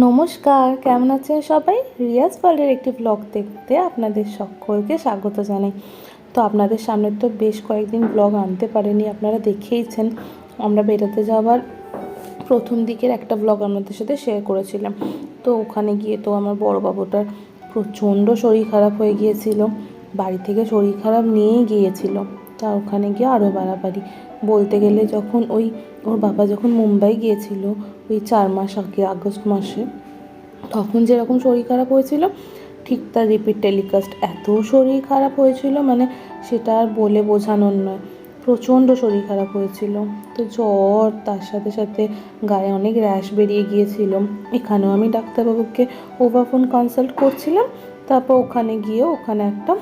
নমস্কার, কেমন আছেন সবাই? রিয়াজ ওয়ার্ল্ডের একটি ব্লগ দেখতে আপনাদের সকলকে স্বাগত জানাই। তো আপনাদের সামনে তো বেশ কয়েকদিন ব্লগ আনতে পারিনি, আপনারা দেখেইছেন। আমরা বেরোতে যাওয়ার প্রথম দিকের একটা ব্লগ আপনাদের সাথে শেয়ার করেছিলাম। তো ওখানে গিয়ে তো আমার বড় বাবুটার প্রচণ্ড শরীর খারাপ হয়ে গিয়েছিল, বাড়ি থেকে শরীর খারাপ নিয়েই গিয়েছিল। তা ওখানে গিয়ে আরও বাড়াবাড়ি বলতে গেলে, যখন ওর বাবা যখন মুম্বাই গিয়েছিল ওই 4 মাস আগে, আগস্ট মাসে, তখন যেরকম শরীর খারাপ হয়েছিল ঠিক তার রিপিট টেলিকাস্ট। এত শরীর খারাপ হয়েছিল মানে সেটা আর বলে বোঝানোর নয়, প্রচণ্ড শরীর খারাপ হয়েছিল। তো জ্বর, তার সাথে সাথে গায়ে অনেক র্যাশ বেরিয়ে গিয়েছিল। এখানেও আমি ডাক্তারবাবুকে ওভার ফোন কনসাল্ট করছিলাম। তারপর ওখানে একটা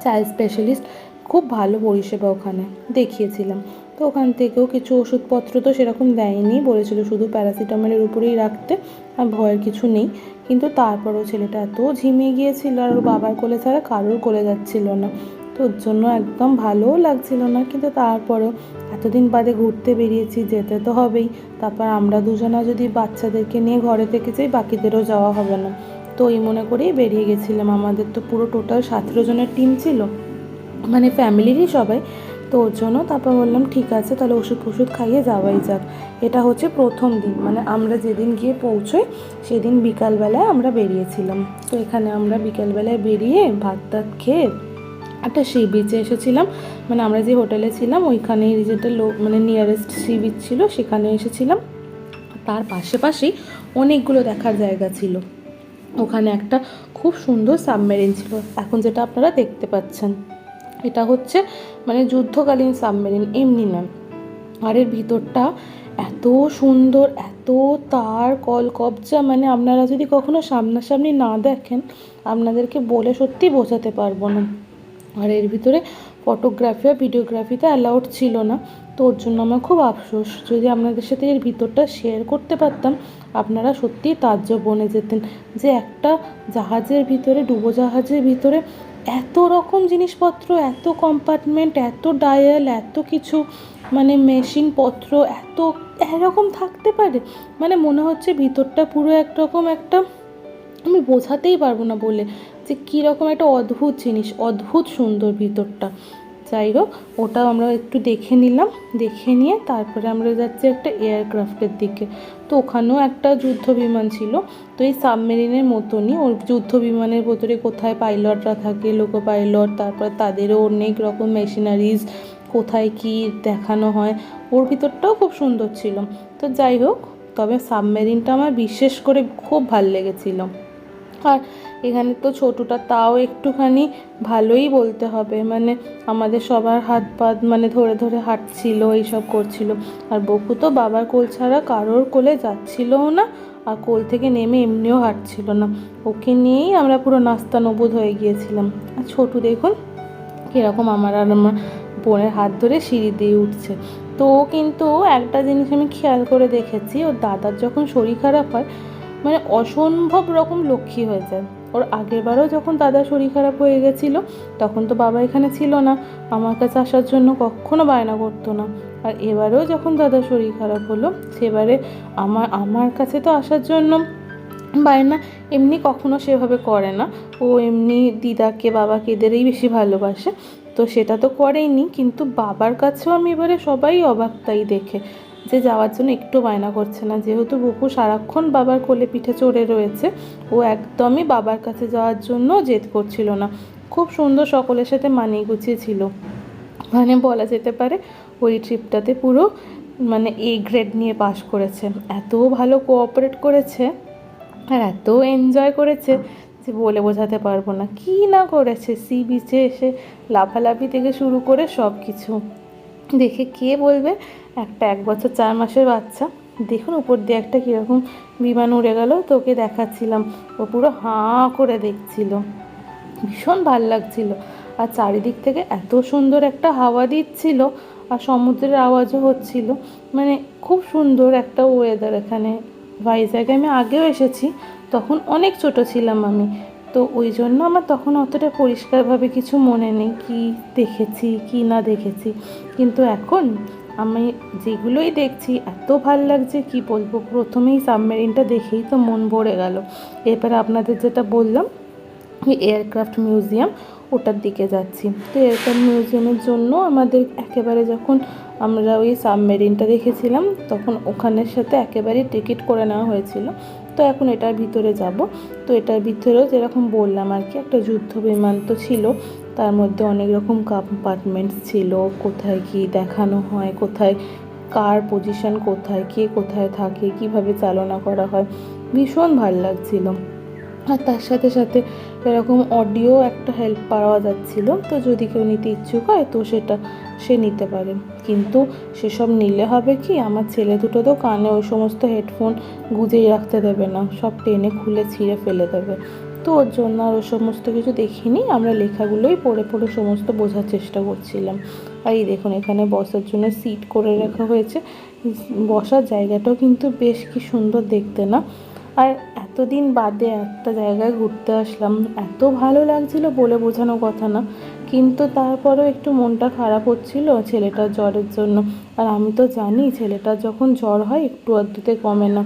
চাইল্ড স্পেশালিস্ট, খুব ভালো পরিষেবা, ওখানে দেখিয়েছিলাম। তো ওখান থেকেও কিছু ওষুধপত্র তো সেরকম দেয়নি, বলেছিল শুধু প্যারাসিটামলের উপরেই রাখতে, আর ভয়ের কিছু নেই। কিন্তু তারপরেও ছেলেটা এত ঝিমিয়ে গিয়েছিল, আর ওর বাবার কোলে ছাড়া কারোর কোলে যাচ্ছিল না। তো ওর জন্য একদম ভালোও লাগছিল না। কিন্তু তারপরেও এতদিন বাদে ঘুরতে বেরিয়েছি, যেতে তো হবেই। তারপর আমরা দুজনা যদি বাচ্চাদেরকে নিয়ে ঘরে থেকে যাই, বাকিদেরও যাওয়া হবে না। তো এই মনে করেই বেরিয়ে গেছিলাম। আমাদের তো পুরো টোটাল 17 জনের টিম ছিল, মানে ফ্যামিলিরই সবাই। তো ওর জন্য তারপর বললাম ঠিক আছে, তাহলে ওষুধ খাইয়ে যাওয়াই যাক। এটা হচ্ছে প্রথম দিন, মানে আমরা যেদিন গিয়ে পৌঁছোই সেদিন বিকালবেলায় আমরা বেরিয়েছিলাম। তো এখানে আমরা বিকালবেলায় বেরিয়ে ভাত টাত খেয়ে একটা সি বিচে এসেছিলাম। মানে আমরা যে হোটেলে ছিলাম ওইখানেই যেটা মানে নিয়ারেস্ট সি বিচ ছিল, সেখানে এসেছিলাম। তার পাশেই অনেকগুলো দেখার জায়গা ছিল। ওখানে একটা খুব সুন্দর সাবমেরিন ছিল, এখন যেটা আপনারা দেখতে পাচ্ছেন। এটা হচ্ছে মানে যুদ্ধকালীন সাবমেরিন, এমনি নয়। আর এর ভিতরটা এত সুন্দর, এত তার কলকবজা, মানে আপনারা যদি কখনো সামনাসামনি না দেখেন, আপনাদেরকে বলে সত্যি বোঝাতে পারবো না। আর এর ভিতরে ফটোগ্রাফি আর ভিডিওগ্রাফিতে অ্যালাউড ছিল না। তো ওর জন্য আমার খুব আফসোস। যদি আপনাদের সাথে এর ভিতরটা শেয়ার করতে পারতাম, আপনারা সত্যিই তাজ্জব বনে যেতেন যে একটা জাহাজের ভিতরে, ডুবোজাহাজের ভিতরে এত রকম জিনিসপত্র, এত কম্পার্টমেন্ট, এত ডায়াল, এত কিছু, মানে মেশিনপত্র এত এরকম থাকতে পারে। মানে মনে হচ্ছে ভিতরটা পুরো একরকম একটা, আমি বোঝাতেই পারবো না বলে, যে কীরকম একটা অদ্ভুত জিনিস, অদ্ভুত সুন্দর ভিতরটা। যাই হোক, ওটাও আমরা একটু দেখে নিলাম। দেখে নিয়ে তারপরে আমরা যাচ্ছি একটা এয়ারক্রাফটের দিকে। তো ওখানেও একটা যুদ্ধ বিমান ছিল। তো এই সাবমেরিনের মতনই ওর যুদ্ধ বিমানের ভেতরে কোথায় পাইলটরা থাকে, লোকো পাইলট, তারপর তাদেরও অনেক রকম মেশিনারিজ, কোথায় কি দেখানো হয়, ওর ভিতরটাও খুব সুন্দর ছিল। তো যাই হোক, তবে সাবমেরিনটা আমার বিশেষ করে খুব ভালো লেগেছিল। আর এখানে তো ছোটুটা তাও একটুখানি ভালোই বলতে হবে, মানে আমাদের সবার হাত পাত মানে ধরে ধরে হাঁটছিল, এইসব করছিল। আর বকু তো বাবার কোল ছাড়া কারোর কোলে যাচ্ছিলও না, আর কোল থেকে নেমে এমনিও হাঁটছিল না। ওকে নিয়েই আমরা পুরো নাস্তানুবোধ হয়ে গিয়েছিলাম। আর ছোটু দেখুন কীরকম আমার বোনের হাত ধরে সিঁড়ি দিয়ে উঠছে। তো কিন্তু একটা জিনিস আমি খেয়াল করে দেখেছি, ওর দাদার যখন শরীর খারাপ হয় মানে অসম্ভব রকম লক্ষ্মী হয়ে যায়। ওর আগেরবারও যখন দাদার শরীর খারাপ হয়ে গেছিলো, তখন তো বাবা এখানে ছিল না, আমার কাছে আসার জন্য কখনো বায়না করতো না। আর এবারেও যখন দাদার শরীর খারাপ হলো, সেবারে আমার কাছে তো আসার জন্য বায়না এমনি কখনো সেভাবে করে না। ও এমনি দিদাকে, বাবাকে, এদেরই বেশি ভালোবাসে। তো সেটা তো করেইনি, কিন্তু বাবার কাছেও আমি এবারে সবাই অবাক তাই দেখে, যে যাওয়ার জন্য একটু বায়না করছে না। যেহেতু বুকু সারাক্ষণ বাবার কোলে পিঠে চড়ে রয়েছে, ও একদমই বাবার কাছে যাওয়ার জন্য জেদ করছিল না। খুব সুন্দর সকলের সাথে মানিয়ে গুছিয়ে ছিল। মানে বলা যেতে পারে ওই ট্রিপটাতে পুরো মানে এ গ্রেড নিয়ে পাশ করেছে। এত ভালো কোঅপারেট করেছে আর এত এনজয় করেছে যে বলে বোঝাতে পারবো না। কী না করেছে, সি বিচে এসে লাফালাফি থেকে শুরু করে সব কিছু দেখে কে বলবে একটা 1 বছর 4 মাসের বাচ্চা। দেখুন উপর দিয়ে একটা কীরকম বিমান উড়ে গেল, তোকে দেখাচ্ছিলাম, ও পুরো হাঁ করে দেখছিল, ভীষণ ভাল লাগছিল। আর চারিদিক থেকে এত সুন্দর একটা হাওয়া দিচ্ছিল, আর সমুদ্রের আওয়াজও হচ্ছিল। মানে খুব সুন্দর একটা ওয়েদার এখানে। ভাইজ্যাগে আমি আগেও এসেছি, তখন অনেক ছোট ছিলাম আমি, তো ওই জন্য আমার তখন অতটা পরিষ্কারভাবে কিছু মনে নেই কি দেখেছি কি না দেখেছি। কিন্তু এখন আমি যেগুলোই দেখছি এত ভাল লাগছে কি বলবো। প্রথমেই সাবমেরিনটা দেখেই তো মন ভরে গেল। এরপরে আপনাদের যেটা বললাম এয়ারক্রাফট মিউজিয়াম, ওটার দিকে যাচ্ছি। তো এয়ারক্রাফট মিউজিয়ামের জন্য আমাদের একেবারে যখন আমরা ওই সাবমেরিনটা দেখেছিলাম তখন ওখানের সাথে একেবারে টিকিট করে নেওয়া হয়েছিল। তো এখন এটার ভিতরে যাব। তো এটার ভিতরেও যেরকম বললাম আর কি, একটা যুদ্ধ বিমান তো ছিল, তার মধ্যে অনেক রকম কম্পার্টমেন্টস ছিল, কোথায় কি দেখানো হয়, কোথায় কার পজিশন, কোথায় কে কোথায় থাকে, কিভাবে চালনা করা হয়, ভীষণ ভাল লাগছিল। আর তার সাথে সাথে এরকম অডিও একটা হেল্প পাওয়া যাচ্ছিলো, তো যদি কেউ নিতে ইচ্ছুক হয় তো সেটা সে নিতে পারে। কিন্তু সেসব নিলে হবে কি, আমার ছেলে দুটো তো কানে ওই সমস্ত হেডফোন গুঁজেই রাখতে দেবে না, সব টেনে খুলে ছিঁড়ে ফেলে দেবে। তো ওর জন্য আর ওই সমস্ত কিছু দেখিনি, আমরা লেখাগুলোই পড়ে পড়ে সমস্ত বোঝার চেষ্টা করছিলাম। আর এই দেখুন এখানে বসার জন্য সিট করে রাখা হয়েছে, বসার জায়গাটাও কিন্তু বেশ কি সুন্দর দেখতে না। আর এতদিন বাদে একটা জায়গায় ঘুরতে আসলাম, এত ভালো লাগছিল বলে বোঝানো কথা না। কিন্তু তারপরেও একটু মনটা খারাপ হচ্ছিল ছেলেটার জ্বরের জন্য। আর আমি তো জানি ছেলেটার যখন জ্বর হয় একটু আধটুতে কমে না,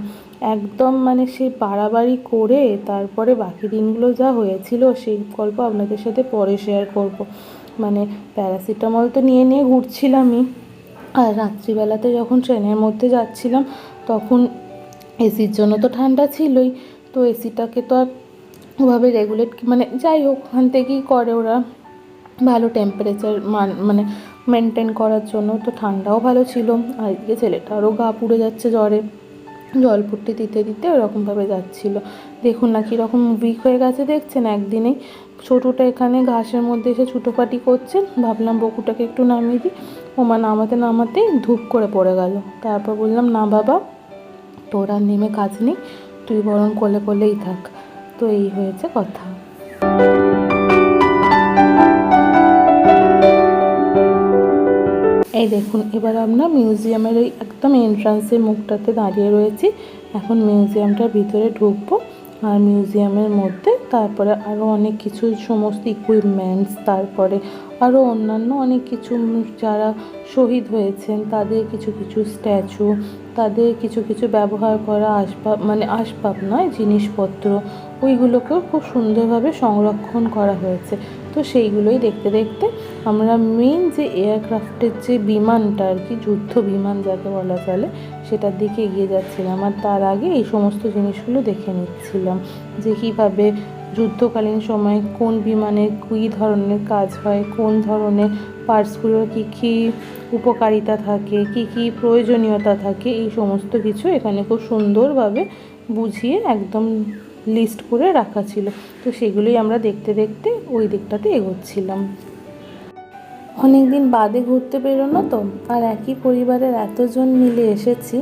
একদম মানে সে বাড়াবাড়ি করে তারপরে বাকি দিনগুলো যা হয়েছিল সেই গল্প আপনাদের সাথে পরে শেয়ার করব। মানে প্যারাসিটামল তো নিয়ে নিয়ে ঘুরছিলামই, আর রাত্রিবেলাতে যখন ট্রেনের মধ্যে যাচ্ছিলাম তখন এসির জন্য তো ঠান্ডা ছিলই, তো এসিটাকে তো আর ওভাবে রেগুলেট মানে যাই হোক ওখান থেকেই করে ওরা ভালো টেম্পারেচার মানে মেনটেন করার জন্য, তো ঠান্ডাও ভালো ছিল। আর এদিকে ছেলেটারও গা পুড়ে যাচ্ছে জ্বরে, জলপট্টি দিতে দিতে ওরকমভাবে যাচ্ছিলো। দেখুন না কীরকম উইক হয়ে গেছে দেখছেন একদিনেই। ছোটোটা এখানে ঘাসের মধ্যে এসে ছুটোপাটি করছে, ভাবলাম বকুটাকে একটু নামিয়ে দিই, ওমা নামাতে নামাতেই ধূপ করে পড়ে গেল। তারপর বললাম না বাবা তোর আর নেমে কাজ নেই, তুই বরং কোলে কোলেই থাক। তো এই হয়েছে কথা। এই দেখুন এবার আমরা মিউজিয়ামের ওই একদম এন্ট্রান্সের মুখটাতে দাঁড়িয়ে রয়েছি। এখন মিউজিয়ামটার ভিতরে ঢুকবো, আর মিউজিয়ামের মধ্যে তারপরে আরও অনেক কিছু সমস্ত ইকুইপমেন্টস, তারপরে আরও অন্যান্য অনেক কিছু যারা শহীদ হয়েছেন তাদের কিছু কিছু স্ট্যাচু, তাদের কিছু কিছু ব্যবহার করা আসবাব, মানে আসবাব নয় জিনিসপত্র, ওইগুলোকেও খুব সুন্দরভাবে সংরক্ষণ করা হয়েছে। তো সেইগুলোই দেখতে দেখতে আমরা মেইন যে এয়ারক্রাফটের যে বিমানটা আর কি, যুদ্ধ বিমান যাকে বলা চলে, সেটার দিকে এগিয়ে যাচ্ছিলাম। আর তার আগে এই সমস্ত জিনিসগুলো দেখে নিচ্ছিলাম যে কীভাবে যুদ্ধকালীন সময়ে কোন বিমানে কী ধরনের কাজ হয়, কোন ধরনের পার্টসগুলোর কী কী উপকারিতা থাকে, কী কী প্রয়োজনীয়তা থাকে, এই সমস্ত কিছু এখানে খুব সুন্দরভাবে বুঝিয়ে একদম লিস্ট করে রাখা ছিল। তো সেগুলোই আমরা দেখতে দেখতে ওই দিকটাতে এগোচ্ছিলাম। অনেক দিন বাদে ঘুরতে বেরোনো তো, আর একই পরিবারের এতজন মিলে এসেছি,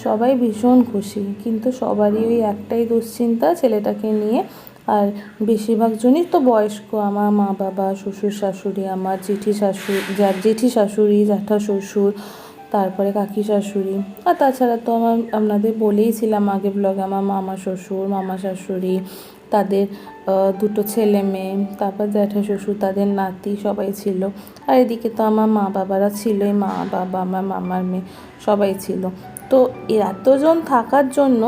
সবাই ভীষণ খুশি। কিন্তু সবারই ওই একটাই দুশ্চিন্তা ছেলেটাকে নিয়ে। আর বেশিরভাগ জনই তো বয়স্ক, আমার মা বাবা, শ্বশুর শাশুড়ি, আমার জেঠি শাশুড়ি, জ্যাঠা শ্বশুর, তারপরে কাকি শাশুড়ি, আর তাছাড়া তো আপনাদের বলেইছিলাম আগে ব্লগে আমার মামা শ্বশুর, মামা শাশুড়ি, তাদের দুটো ছেলে মেয়ে, তারপর জ্যাঠা শ্বশুর তাদের নাতি, সবাই ছিল। আর এদিকে তো আমার মা বাবারা ছিলই, মা বাবা আমার মামার মেয়ে সবাই ছিল। তো এতজন থাকার জন্য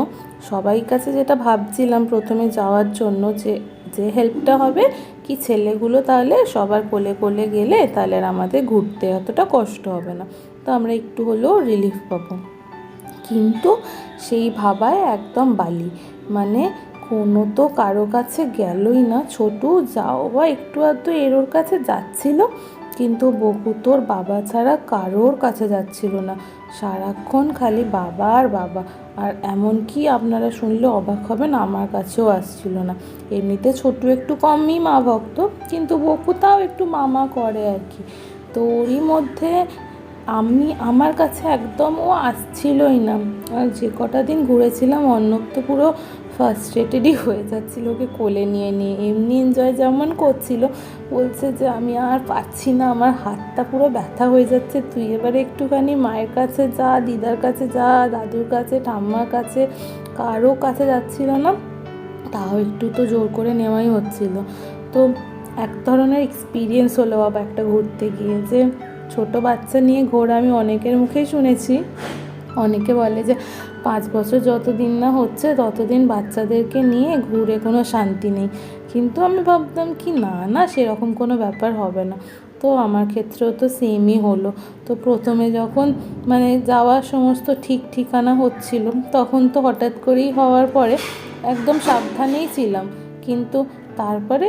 সবাই কাছে যেটা ভাবছিলাম প্রথমে যাওয়ার জন্য, যে হেল্পটা হবে কি ছেলেগুলো তাহলে সবার কোলে কোলে গেলে তাহলে আর আমাদের ঘুরতে অতটা কষ্ট হবে না, তো আমরা একটু হলেও রিলিফ পাবো। কিন্তু সেই ভাবায় একদম বালি, মানে কোনো তো কারো কাছে গেলই না। ছোটু যাও বা একটু আধটু এর কাছে যাচ্ছিল, কিন্তু বকু তোর বাবা ছাড়া কারোর কাছে যাচ্ছিল না, সারাক্ষণ খালি বাবা আর বাবা। আর এমনকি আপনারা শুনলে অবাক হবেন, আমার কাছেও আসছিল না। এমনিতে ছোটু একটু কমই মা ভক্ত, কিন্তু বকু তাও একটু মামা করে আর কি। তো ওরই মধ্যে আমার কাছে একদম ও আসছিলই না। আর যে কটা দিন ঘুরেছিলাম অর্ণব তো পুরো ফার্স্ট্রেটেডই হয়ে যাচ্ছিল ওকে কোলে নিয়ে নিয়ে, এমনি এনজয় যেমন করছিল, বলছে যে আমি আর পাচ্ছি না, আমার হাতটা পুরো ব্যথা হয়ে যাচ্ছে, তুই এবারে একটুখানি মায়ের কাছে যা, দিদার কাছে যা, দাদুর কাছে, ঠাম্মার কাছে, কারো কাছে যাচ্ছিল না, তাও একটু তো জোর করে নেওয়াই হচ্ছিল। তো এক ধরনের এক্সপিরিয়েন্স হলো বাবা একটা ঘুরতে গিয়ে, যে ছোট বাচ্চা নিয়ে ঘোরা আমি অনেকের মুখেই শুনেছি। অনেকে বলে যে 5 বছর যতদিন না হচ্ছে ততদিন বাচ্চাদেরকে নিয়ে ঘুরে কোনো শান্তি নেই, কিন্তু আমি ভাবতাম কি না না সেরকম কোনো ব্যাপার হবে না। তো আমার ক্ষেত্রেও তো সেমই হলো। তো প্রথমে যখন মানে যাওয়ার সমস্ত ঠিক ঠিকানা হচ্ছিল, তখন তো হঠাৎ করেই হওয়ার পরে একদম সাবধানেই ছিলাম, কিন্তু তারপরে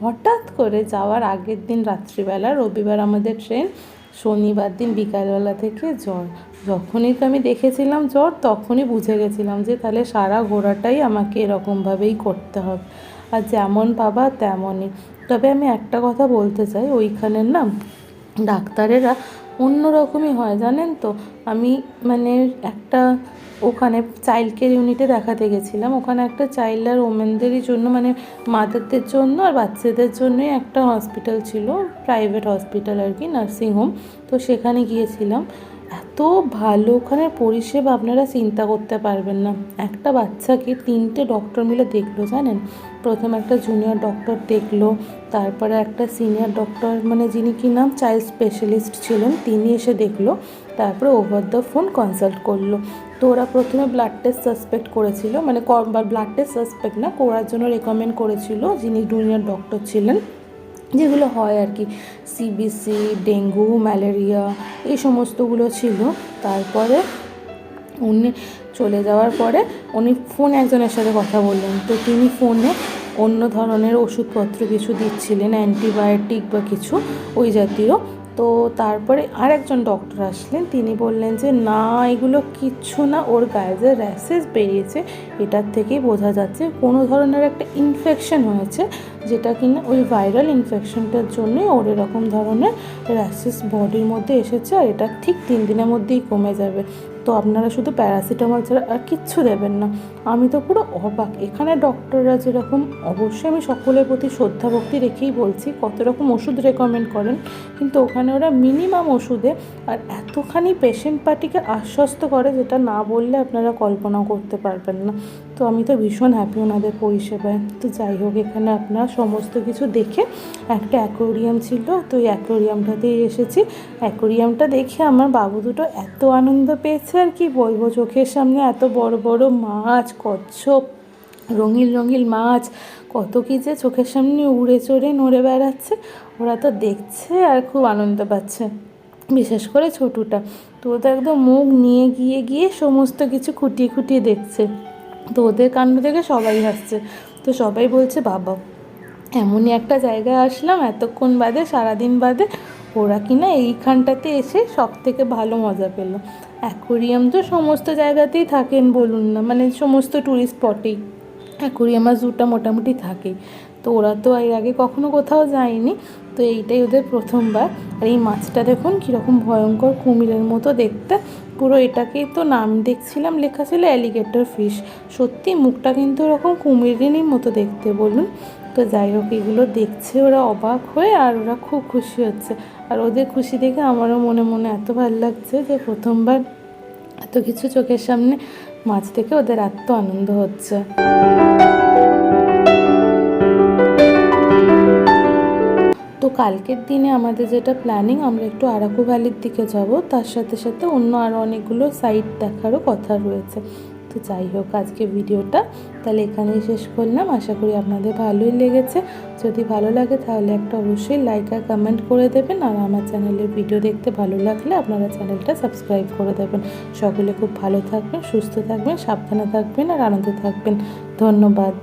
হঠাৎ করে যাওয়ার আগের দিন রাত্রিবেলা, রবিবার আমাদের ট্রেন, শনিবার দিন বিকালবেলা থেকে জ্বর। যখনই তো আমি দেখেছিলাম জ্বর, তখনই বুঝে গেছিলাম যে তাহলে সারা ঘোরাটাই আমাকে এরকমভাবেই করতে হবে, আর যেমন বাবা তেমনই। তবে আমি একটা কথা বলতে চাই, ওইখানের না ডাক্তারেরা অন্য রকমই হয় জানেন তো। আমি মানে একটা ওখানে চাইল্ড কেয়ার ইউনিটে দেখাতে গেছিলাম, ওখানে একটা চাইল্ড আর ওমেনদেরই জন্য মানে মাদারদের জন্য আর বাচ্চাদের জন্যই একটা হসপিটাল ছিল, প্রাইভেট হসপিটাল আর কি, নার্সিংহোম। তো সেখানে গিয়েছিলাম, এত ভালো ওখানে পরিষেবা আপনারা চিন্তা করতে পারবেন না। একটা বাচ্চাকে 3টে ডক্টর মিলে দেখলো জানেন। প্রথম একটা জুনিয়র ডক্টর দেখলো, তারপরে একটা সিনিয়র ডক্টর মানে যিনি কি নাম চাইল্ড স্পেশালিস্ট ছিলেন তিনি এসে দেখলো, তারপরে ওভার দ্য ফোন কনসাল্ট করলো। তো ওরা প্রথমে ব্লাড টেস্ট সাসপেক্ট করেছিল, মানে ব্লাড টেস্ট সাসপেক্ট না করার জন্য রেকমেন্ড করেছিল যিনি জুনিয়র ডক্টর ছিলেন, যেগুলো হয় আর কি, সিবিসি, ডেঙ্গু, ম্যালেরিয়া, এই সমস্তগুলো ছিল। তারপরে উনি চলে যাওয়ার পরে উনি ফোনে একজনের সাথে কথা বললেন, তো তিনি ফোনে অন্য ধরনের ওষুধপত্র কিছু দিচ্ছিলেন, অ্যান্টিবায়োটিক বা কিছু ওই জাতীয়। তো তারপরে আরেকজন ডক্টর আসলেন, তিনি বললেন যে না এগুলো কিচ্ছু না, ওর গায়ে যে র্যাশেস বেরিয়েছে এটার থেকেই বোঝা যাচ্ছে কোনো ধরনের একটা ইনফেকশন হয়েছে, যেটা কিনা ওই ভাইরাল ইনফেকশনটার জন্যই ওর এরকম ধরনের র্যাশেস বডির মধ্যে এসেছে, আর এটা ঠিক 3 দিনের মধ্যেই কমে যাবে। তো আপনারা শুধু প্যারাসিটামল ছাড়া আর কিচ্ছু দেবেন না। আমি তো পুরো অবাক, এখানে ডক্টররা যেরকম, অবশ্যই আমি সকলের প্রতি শ্রদ্ধা ভক্তি রেখেই বলছি, কত রকম ওষুধ রেকমেন্ড করেন, কিন্তু ওখানে ওরা মিনিমাম ওষুধে আর এতখানি পেশেন্ট পার্টিকে আশ্বস্ত করে যেটা না বললে আপনারা কল্পনাও করতে পারবেন না। তো আমি তো ভীষণ হ্যাপি ওনাদের পরিষেবায়। তো যাই হোক, এখানে আপনার সমস্ত কিছু দেখে একটা অ্যাকোয়ারিয়াম ছিল, তো এই অ্যাকোয়ারিয়ামটাতেই এসেছি। অ্যাকোয়ারিয়ামটা দেখে আমার বাবু দুটো এত আনন্দ পেয়েছে আর কি বলবো, চোখের সামনে এত বড় বড় মাছ, কচ্ছপ, রঙিন রঙিন মাছ, কত কী যে চোখের সামনে উড়ে চড়ে নড়ে বেড়াচ্ছে, ওরা তো দেখছে আর খুব আনন্দ পাচ্ছে, বিশেষ করে ছোটুটা। তো ওদের একদম মুখ নিয়ে গিয়ে গিয়ে সমস্ত কিছু খুঁটিয়ে খুঁটিয়ে দেখছে। তো ওদের কাণ্ড দেখে সবাই হাসছে। তো সবাই বলছে বাবা এমনই একটা জায়গায় আসলাম এতক্ষণ বাদে, সারাদিন বাদে, ওরা কিনা এইখানটাতে এসে সব থেকে ভালো মজা পেলো। অ্যাকোয়ারিয়াম তো সমস্ত জায়গাতেই থাকেন বলুন না, মানে সমস্ত ট্যুরিস্ট স্পটেই অ্যাকোয়ারিয়াম আর জুটা মোটামুটি থাকেই। তো ওরা তো এর আগে কখনো কোথাও যায়নি, তো এইটাই ওদের প্রথমবার। আর এই মাছটা দেখুন কীরকম ভয়ঙ্কর কুমিরের মতো দেখতে, পুরো এটাকেই তো নাম দেখছিলাম লেখা ছিল অ্যালিগেটর ফিশ, সত্যি মুখটা কিন্তু এরকম কুমিরেরই মতো দেখতে বলুন। তো যাই হোক, এগুলো দেখছে ওরা অবাক হয়ে, আর ওরা খুব খুশি হচ্ছে, আর ওদের খুশি দেখে আমারও মনে মনে এত ভালো লাগছে যে প্রথমবার এত কিছু চোখের সামনে মাছ দেখে ওদের এত আনন্দ হচ্ছে। তো কালকের দিনে আমাদের যেটা প্ল্যানিং, আমরা একটু আরাকু ভ্যালির দিকে যাব, তার সাথে সাথে অন্য আরও অনেকগুলো সাইট দেখারও কথা রয়েছে। তো যাই হোক, আজকে ভিডিওটা তাহলে এখানেই শেষ করলাম। আশা করি আপনাদের ভালোই লেগেছে। যদি ভালো লাগে তাহলে একটা অবশ্যই লাইক আর কমেন্ট করে দেবেন, আর আমার চ্যানেলের ভিডিও দেখতে ভালো লাগলে আপনারা চ্যানেলটা সাবস্ক্রাইব করে দেবেন। সকলে খুব ভালো থাকবেন, সুস্থ থাকবেন, সাবধানে থাকবেন আর আনন্দে থাকবেন। ধন্যবাদ।